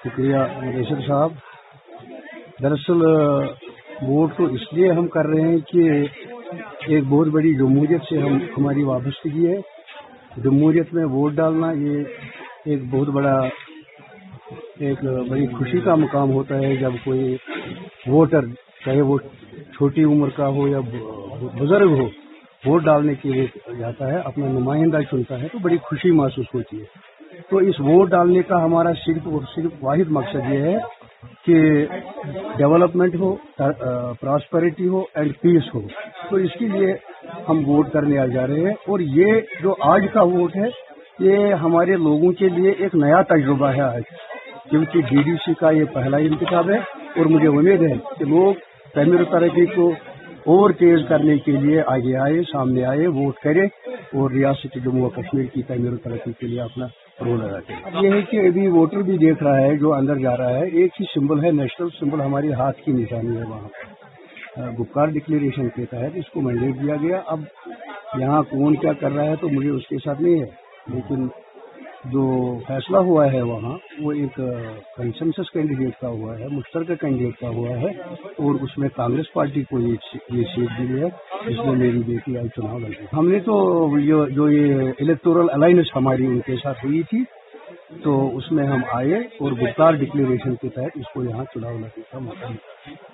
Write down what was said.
شکریہ ریشد صاحب. دراصل ووٹ تو اس لیے ہم کر رہے ہیں کہ ایک بہت بڑی جمہوریت سے ہماری وابستگی ہے. جمہوریت میں ووٹ ڈالنا یہ ایک بہت بڑی خوشی کا مقام ہوتا ہے جب کوئی ووٹر چاہے وہ چھوٹی عمر کا ہو یا بزرگ ہو ووٹ ڈالنے کے لیے جاتا ہے، اپنا نمائندہ چنتا ہے تو بڑی خوشی محسوس ہوتی ہے. تو اس ووٹ ڈالنے کا ہمارا صرف اور صرف واحد مقصد یہ ہے کہ ڈیولپمنٹ ہو، پراسپیرٹی ہو اینڈ پیس ہو. تو اس کے لیے ہم ووٹ کرنے جا رہے ہیں، اور یہ جو آج کا ووٹ ہے یہ ہمارے لوگوں کے لیے ایک نیا تجربہ ہے آج، کیونکہ ڈی ڈی سی کا یہ پہلا انتخاب ہے، اور مجھے امید ہے کہ لوگ تعمیر و ترقی کو اور تیز کرنے کے لیے آگے آئے، سامنے آئے، ووٹ کرے اور ریاست جموں و کشمیر کی تعمیر و ترقی کے لیے اپنا رول ادا کرے. اب یہ ہے کہ ابھی ووٹر بھی دیکھ رہا ہے جو اندر جا رہا ہے، ایک ہی سمبل ہے، نیشنل سمبل ہمارے ہاتھ کی نشانی ہے. وہاں گپکار ڈکلیریشن کے تحت اس کو مینڈیٹ دیا گیا. اب یہاں کون کیا کر رہا ہے تو مجھے اس کے ساتھ نہیں ہے، لیکن جو فیصلہ ہوا ہے وہاں وہ ایک کنسنسس کینڈیڈیٹ کا ہوا ہے، مشترکہ کینڈیڈیٹ کا ہوا ہے، اور اس میں کانگریس پارٹی کو یہ سیٹ دی ہے جس میں میری بیٹی آئی چناؤ لڑی. ہم نے تو جو یہ الیکٹورل الائنس ہماری ان کے ساتھ ہوئی تھی تو اس میں ہم آئے اور گپکار ڈکلیریشن کے تحت اس کو یہاں چناؤ لڑنے کا موقع ملا.